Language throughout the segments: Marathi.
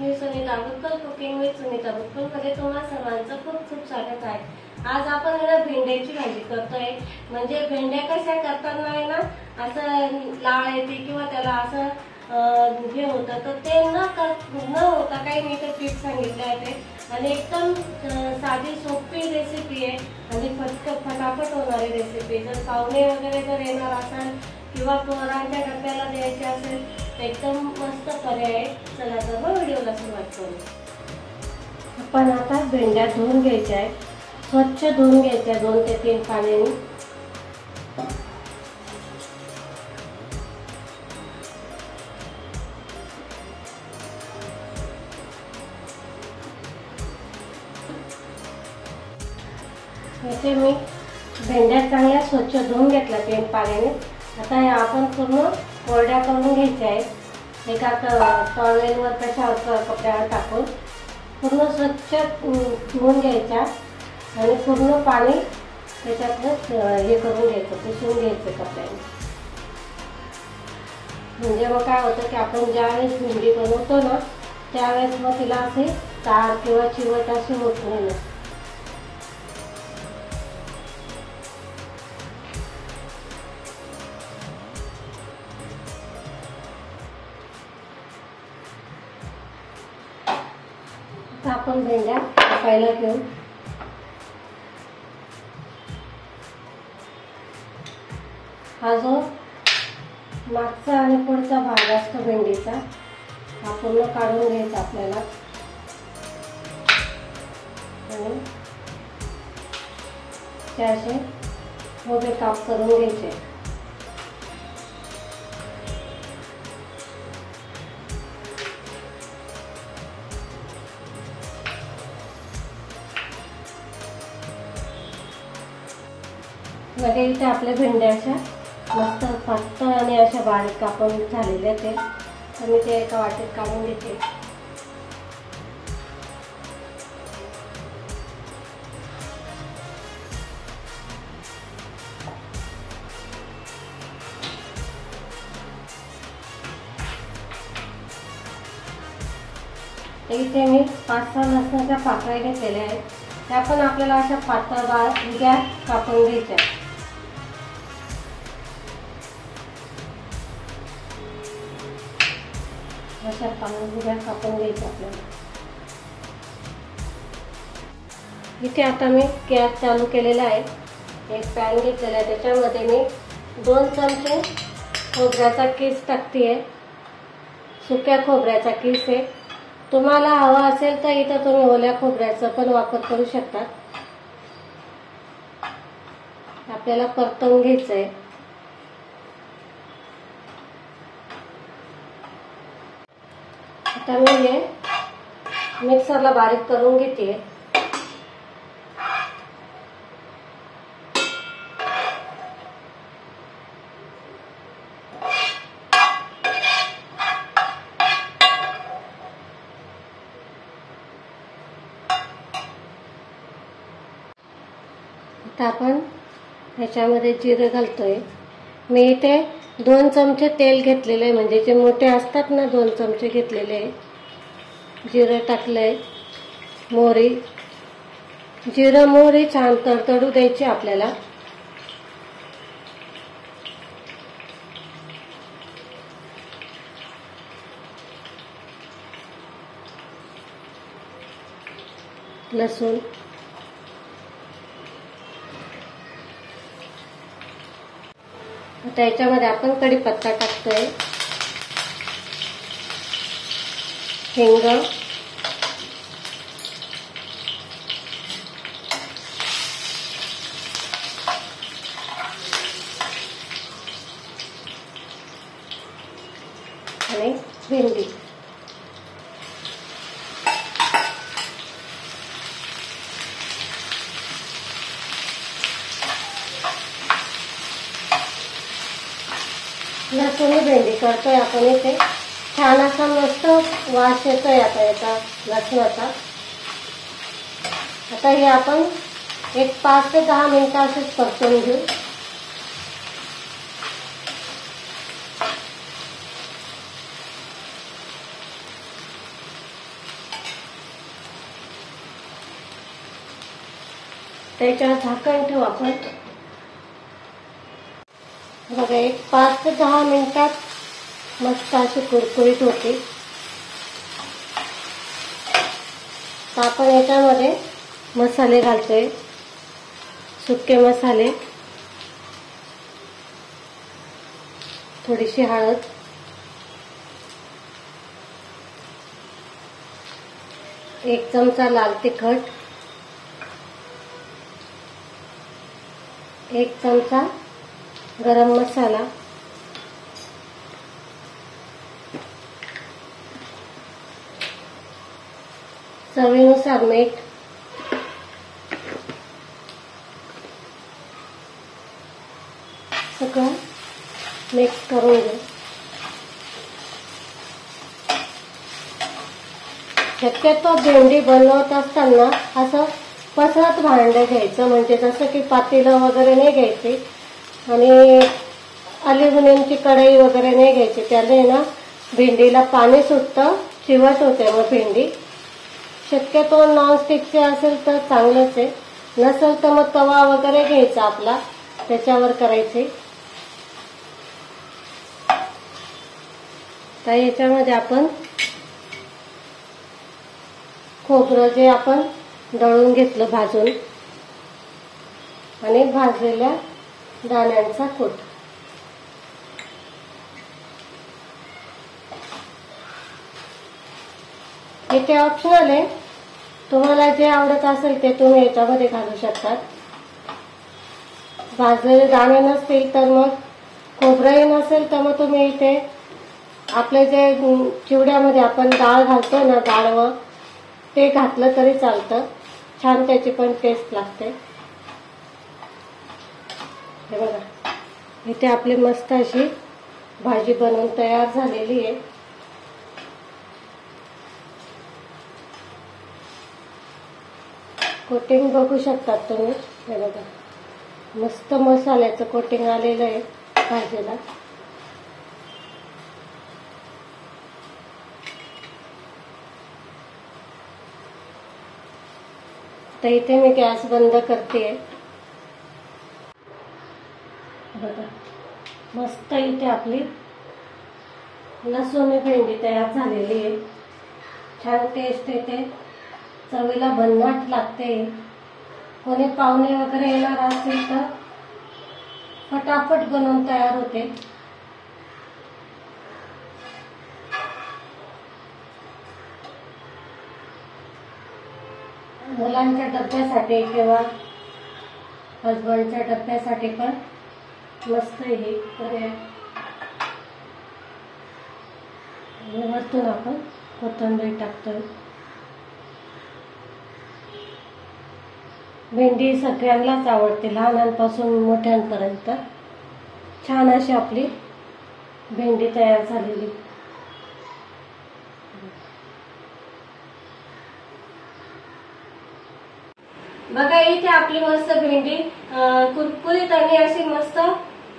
Me Sunita Bukkal cooking with Sunita Bukkal मध्ये तुम्हा सर्वांचं खूप खूप स्वागत आहे। आज आपण भेंड्याची भाजी करतोय। म्हणजे भेंड्या कशा करताना आहे ना असं लाळ येते किंवा त्याला असं हे होतं, तर ते न होता काही मी तर टिप्स सांगितले आहेत आणि एकदम साधी सोपी रेसिपी आहे आणि फटाफट होणारी रेसिपी। जर पाहुणे वगैरे जर येणार असेल किंवा पोरांच्या डब्याला द्यायचे असेल तर एकदम मस्त पर्याय आहे। चला तर मग व्हिडिओला सुरुवात करू। आपण आता भेंड्या धुवून घ्यायच्या आहे, स्वच्छ धुवून घ्यायच्या 2 ते 3 पाण्याने। इथे मी भेंड्या चांगल्या स्वच्छ धुवून घेतल्या 3 पाण्याने। आता हे आपण पूर्ण कोरड्या करून घ्यायच्या आहेत। एका टॉवेलवर कशावर कपड्यावर टाकून पूर्ण स्वच्छ धुवून घ्यायच्या आणि पूर्ण पाणी त्याच्यातलं हे करून घ्यायचं, पुसून घ्यायचं कपड्याने। म्हणजे मग काय होतं की आपण ज्यावेळेस भेंडी बनवतो ना त्यावेळेस मग तिला असे तार किंवा चिवट असे होत नाही ना। आपण भेंड्या कापायला घेऊ। हा जो मागचा आणि पुढचा भाग असतो भेंडीचा हा पूर्ण काढून घ्यायचा आपल्याला आणि त्याचे मोठे काप करून घ्यायचे। इथे आपल्या भेंड्या अशा मस्त पातळ आणि अशा बारीक कापून झालेल्या आहेत, तर मी ते एका वाटीत काढून घेते। इथे मी 5-6 लसणाच्या पाकळ्या घेतलेल्या आहेत, त्या पण आपल्याला अशा पातळ उभ्या कापून घ्यायच्या। अशा उभ्या कापून घ्यायच्या आपल्याला। इथे आता मी गॅस चालू केलेला आहे, एक पॅन घेतलेला आहे, त्याच्यामध्ये मी 2 चमचे खोबऱ्याचा किस टाकते। सुक्या खोबऱ्याचा किस आहे। तुम्हाला हवा असेल तर इथं तुम्ही ओल्या खोबऱ्याचा पण वापर करू शकता। आपल्याला परतवून घ्यायचं आहे। आता मी हे मिक्सरला बारीक करून घेते। आता आपण ह्याच्यामध्ये जिरे घालतोय। मी इथे 2 चमचे तेल घेतलेले, म्हणजे जे मोठे असतात ना 2 चमचे घेतलेले। जिरे टाकले, मोहरी, जिरं मोहरी छान तडतडू द्यायची आपल्याला। लसूण, आता याच्यामध्ये आपण कढीपत्ता टाकतोय, हिंग, आणि भेंडी। लसूण भेंडी करतोय आपण इथे, छान असा मस्त वास येतोय आता याचा लसणाचा। आता हे आपण एक 5 ते 10 मिनिटं असेच परतून घेऊ। त्याच्यावर झाकण ठेवू आपण. बघा, एक 5 ते 10 मिनिटात मस्त अशी कुरकुरीत होते. तर आपण याच्यामध्ये मसाले घालतोय, सुके मसाले, थोडीशी हळद, एक चमचा लाल तिखट, एक चमचा गरम मसाला, चवीनुसार मीठ, सगळं मिक्स करून घेऊ. शक्यतो भेंडी बनवत असताना असं पसरत भांडं घ्यायचं, म्हणजे जसं की पातेलं वगैरे नाही घ्यायचे आणि अल्युमिनियमची कढई वगैरे नाही घ्यायची. त्याने ना भेंडीला पाणी सुटतं, चिवट होते मग भेंडी. शक्यतो नॉनस्टिकचे असेल तर चांगलंच आहे, नसेल तर मग तवा वगैरे घ्यायचा आपला, त्याच्यावर करायचे. तर याच्यामध्ये आपण खोबरं जे आपण दळून घेतलं भाजून आणि भाजलेल्या दाण्यांचा कूट, इथे ऑप्शनल आहे, तुम्हाला जे आवडत असेल ते तुम्ही याच्यामध्ये घालू शकतात. भाजलेले दाणे नसतील तर मग, खोबरंही नसेल तर मग तुम्ही इथे आपले जे चिवड्यामध्ये आपण डाळ घालतो ना, डाळवं, ते घातलं तरी चालतं. छान त्याची पण टेस्ट लागते. हे बघा, इथे आपली मस्त अशी भाजी बनवून तयार झालेली आहे. कोटिंग बघू शकतात तुम्ही. हे बघा, मस्त मसाल्याचं कोटिंग आलेलं आहे भाजीला. तर इथे मी गॅस बंद करते. बघा, मस्त इथे आपली लसूण भेंडी तयार झालेली आहे. छान टेस्ट येते, चवीला भन्नाट लागते. कोणी पाहुणे वगैरे येणार असतील तर फटाफट बनवून तयार होते. मुलांच्या डब्यासाठी किंवा हसबंडच्या डब्यासाठी पण मस्त हे पर्याय. वरतून आपण कोथिंबीर टाकतोय. भेंडी सगळ्यांनाच आवडते, लहानांपासून मोठ्यांपर्यंत. छान अशी आपली भेंडी तयार झालेली. बघा, इथे आपली मस्त भेंडी कुरकुरीत आणि अशी मस्त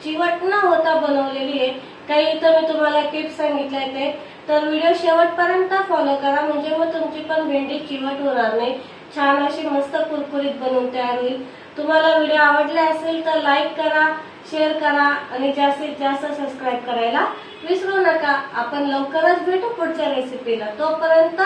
चिवट न होता बनवलेली आहे. काही इथं मी तुम्हाला टिप्स सांगितल्या ते, तर व्हिडिओ शेवटपर्यंत फॉलो करा, म्हणजे मग तुमची पण भेंडी चिवट होणार नाही. छान अशी मस्त कुरकुरीत बनवून तयार होईल. तुम्हाला व्हिडिओ आवडला असेल तर लाईक करा, शेअर करा आणि जास्तीत जास्त सबस्क्राईब करायला विसरू नका. आपण लवकरच भेटू पुढच्या रेसिपीला. तोपर्यंत